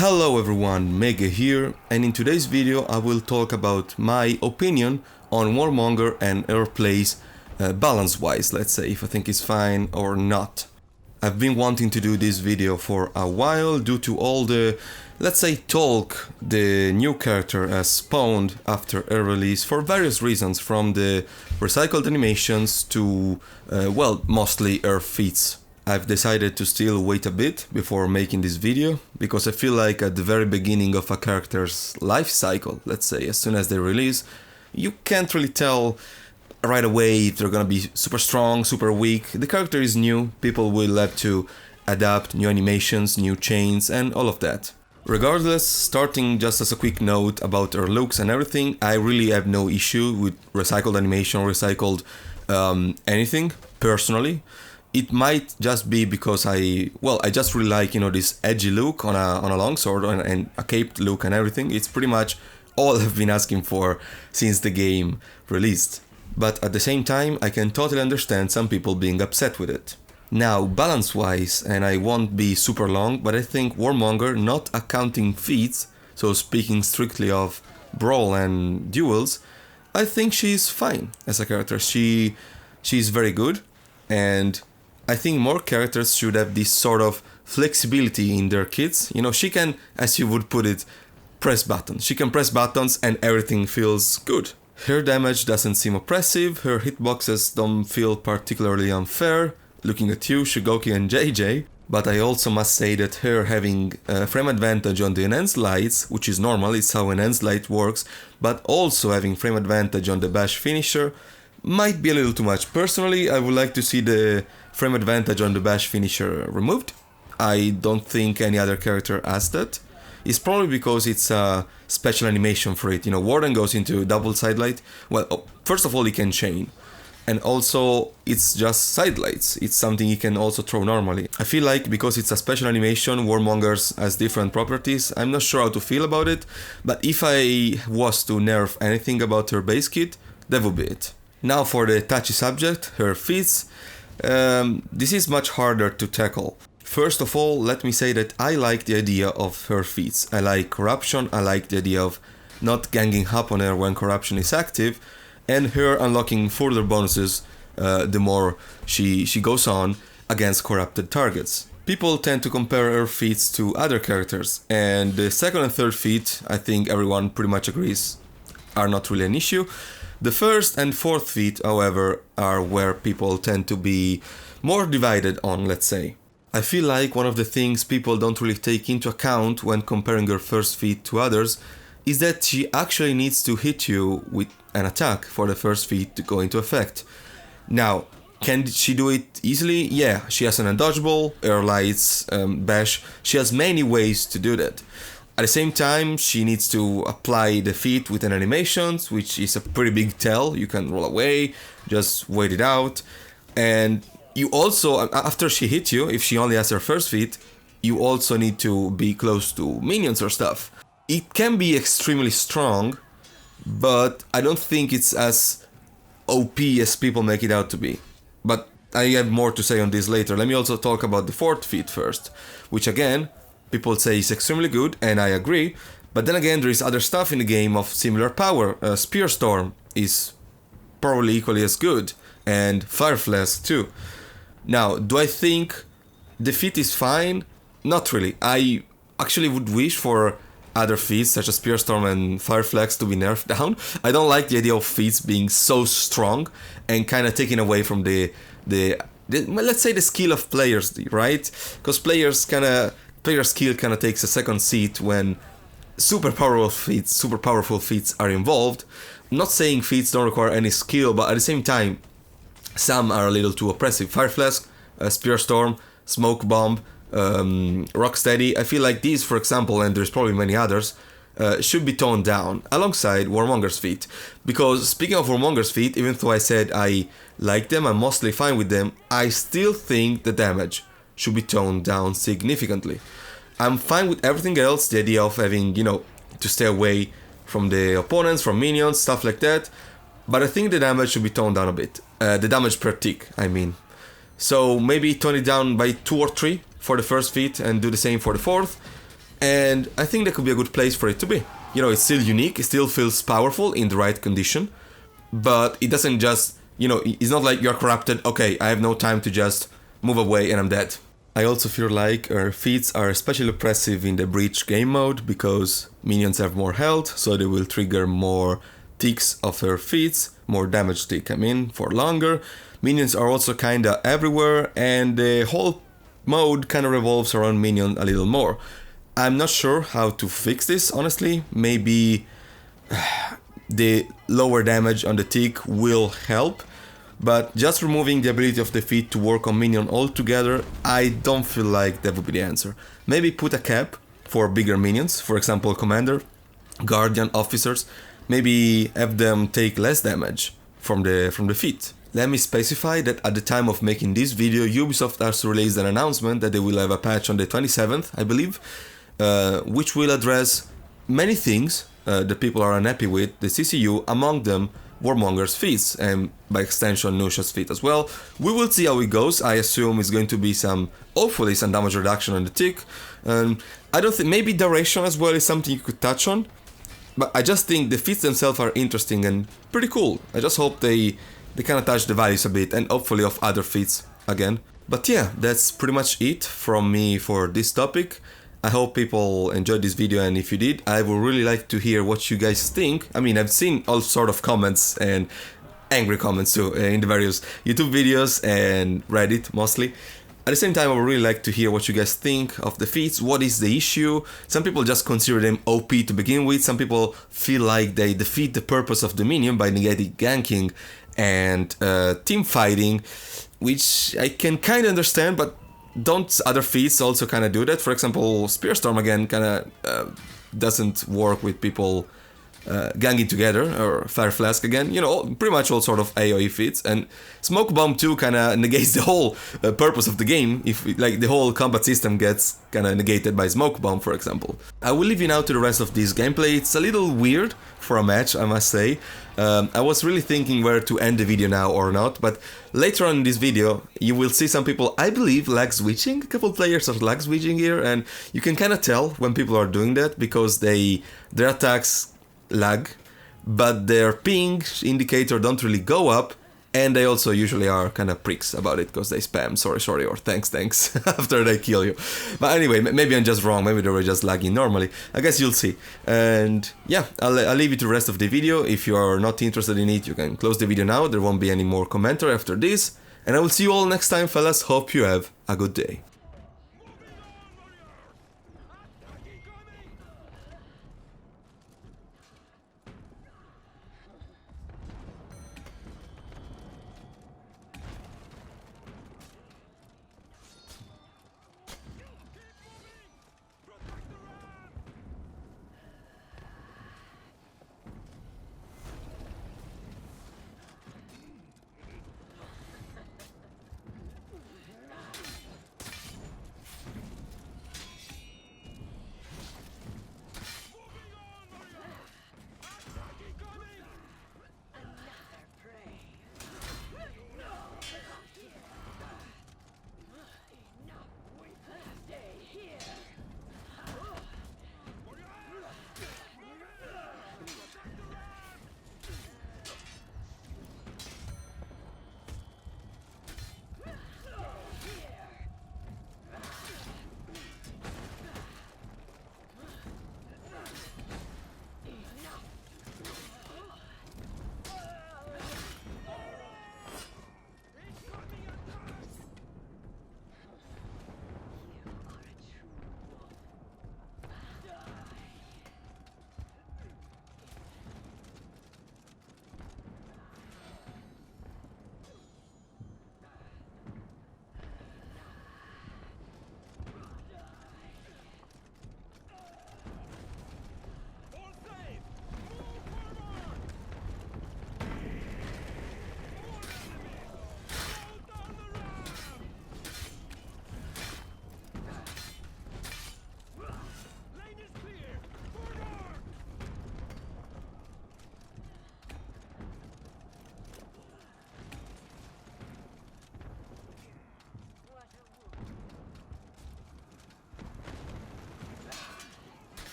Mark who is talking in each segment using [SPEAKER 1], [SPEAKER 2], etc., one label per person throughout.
[SPEAKER 1] Hello everyone, Mege here, and in today's video I will talk about my opinion on Warmonger and her plays balance-wise, let's say, if I think it's fine or not. I've been wanting to do this video for a while due to all the, let's say, talk the new character has spawned after her release for various reasons, from the recycled animations to, well, mostly her feats. I've decided to still wait a bit before making this video, because I feel like at the very beginning of a character's life cycle, let's say, as soon as they release, you can't really tell right away if they're gonna be super strong, super weak. The character is new, people will have to adapt new animations, new chains, and all of that. Regardless, starting just as a quick note about her looks and everything, I really have no issue with recycled animation, recycled anything, personally. It might just be because I just really like, this edgy look on a longsword and a caped look and everything. It's pretty much all I've been asking for since the game released. But at the same time, I can totally understand some people being upset with it. Now, balance-wise, and I won't be super long, but I think Warmonger, not accounting feats, so speaking strictly of brawl and duels, I think she's fine as a character. She's very good, and I think more characters should have this sort of flexibility in their kits. She can, as you would put it, press buttons. She can press buttons and everything feels good. Her damage doesn't seem oppressive, her hitboxes don't feel particularly unfair, looking at you, Shigoki and JJ, but I also must say that her having frame advantage on the enhanced lights, which is normal, it's how enhanced light works, but also having frame advantage on the bash finisher, might be a little too much. Personally, I would like to see the frame advantage on the bash finisher removed. I don't think any other character has that. It's probably because it's a special animation for it. Warden goes into double side light. Well, first of all, he can chain. And also, it's just side lights. It's something he can also throw normally. I feel like because it's a special animation, Warmongers has different properties. I'm not sure how to feel about it, but if I was to nerf anything about her base kit, that would be it. Now for the touchy subject, her feats. This is much harder to tackle. First of all, let me say that I like the idea of her feats. I like corruption, I like the idea of not ganging up on her when corruption is active, and her unlocking further bonuses the more she goes on against corrupted targets. People tend to compare her feats to other characters, and the second and third feat, I think everyone pretty much agrees, are not really an issue. The first and fourth feat, however, are where people tend to be more divided on, let's say. I feel like one of the things people don't really take into account when comparing her first feat to others is that she actually needs to hit you with an attack for the first feat to go into effect. Now, can she do it easily? Yeah, she has an undodgeable, air lights, bash. She has many ways to do that. At the same time, she needs to apply the feat with an animation, which is a pretty big tell. You can roll away, just wait it out. And you also, after she hits you, if she only has her first feat, you also need to be close to minions or stuff. It can be extremely strong, but I don't think it's as OP as people make it out to be. But I have more to say on this later. Let me also talk about the fourth feat first, which again, people say is extremely good, and I agree, but then again there is other stuff in the game of similar power. Spear Storm is probably equally as good, and Fire Flask too. Now, do I think the feat is fine? Not really. I actually would wish for other feats such as Spear Storm and Fire Flask to be nerfed down. I don't like the idea of feats being so strong and kind of taking away from the let's say the skill of players, right? Because player skill kind of takes a second seat when super powerful feats are involved. I'm not saying feats don't require any skill, but at the same time, some are a little too oppressive. Fire Flask, Spear Storm, Smoke Bomb, Rocksteady. I feel like these, for example, and there's probably many others, should be toned down alongside Warmonger's feat. Because speaking of Warmonger's feat, even though I said I like them, I'm mostly fine with them, I still think the damage should be toned down significantly. I'm fine with everything else, the idea of having, to stay away from the opponents, from minions, stuff like that, but I think the damage should be toned down a bit. The damage per tick, I mean. So maybe tone it down by 2 or 3 for the first feat and do the same for the fourth. And I think that could be a good place for it to be. You know, it's still unique, it still feels powerful in the right condition, but it doesn't just, you know, it's not like you're corrupted, okay, I have no time to just move away and I'm dead. I also feel like feats are especially oppressive in the breach game mode because minions have more health, so they will trigger more ticks of her feats, more damage tick, I mean, for longer. Minions are also kinda everywhere, and the whole mode kinda revolves around minion a little more. I'm not sure how to fix this, honestly. Maybe the lower damage on the tick will help, but just removing the ability of the feat to work on minion altogether, I don't feel like that would be the answer. Maybe put a cap for bigger minions, for example commander, guardian, officers, maybe have them take less damage from the feat. Let me specify that at the time of making this video, Ubisoft has released an announcement that they will have a patch on the 27th, I believe, which will address many things that people are unhappy with the CCU, among them Warmonger's feats, and by extension Nusha's feat as well. We will see how it goes. I assume it's going to be hopefully some damage reduction on the tick. I don't think, maybe duration as well is something you could touch on, but I just think the feats themselves are interesting and pretty cool. I just hope they kind of touch the values a bit, and hopefully of other feats again. But yeah, that's pretty much it from me for this topic. I hope people enjoyed this video, and if you did, I would really like to hear what you guys think. I mean, I've seen all sort of comments and angry comments too in the various YouTube videos and Reddit mostly. At the same time, I would really like to hear what you guys think of the feats. What is the issue? Some people just consider them OP to begin with. Some people feel like they defeat the purpose of the minion by negating ganking and team fighting, which I can kind of understand, but don't other feats also kind of do that? For example, Spearstorm again kind of doesn't work with people ganging together, or Fire Flask again, you know, pretty much all sort of AoE feats. And Smoke Bomb too kind of negates the whole purpose of the game, if like the whole combat system gets kind of negated by Smoke Bomb, for example. I will leave you now to the rest of this gameplay. It's a little weird for a match, I must say. I was really thinking where to end the video now or not, but later on in this video you will see some people, I believe, lag switching. A couple players are lag switching here, and you can kind of tell when people are doing that because their attacks lag, but their ping indicator don't really go up, and they also usually are kind of pricks about it because they spam sorry or thanks after they kill you. But anyway, maybe I'm just wrong, maybe they were just lagging normally. I guess you'll see. And yeah, I'll leave you to the rest of the video. If you are not interested in it, you can close the video now. There won't be any more commentary after this, and I will see you all next time, fellas. Hope you have a good day.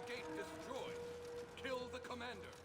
[SPEAKER 2] gate destroyed. Kill the commander.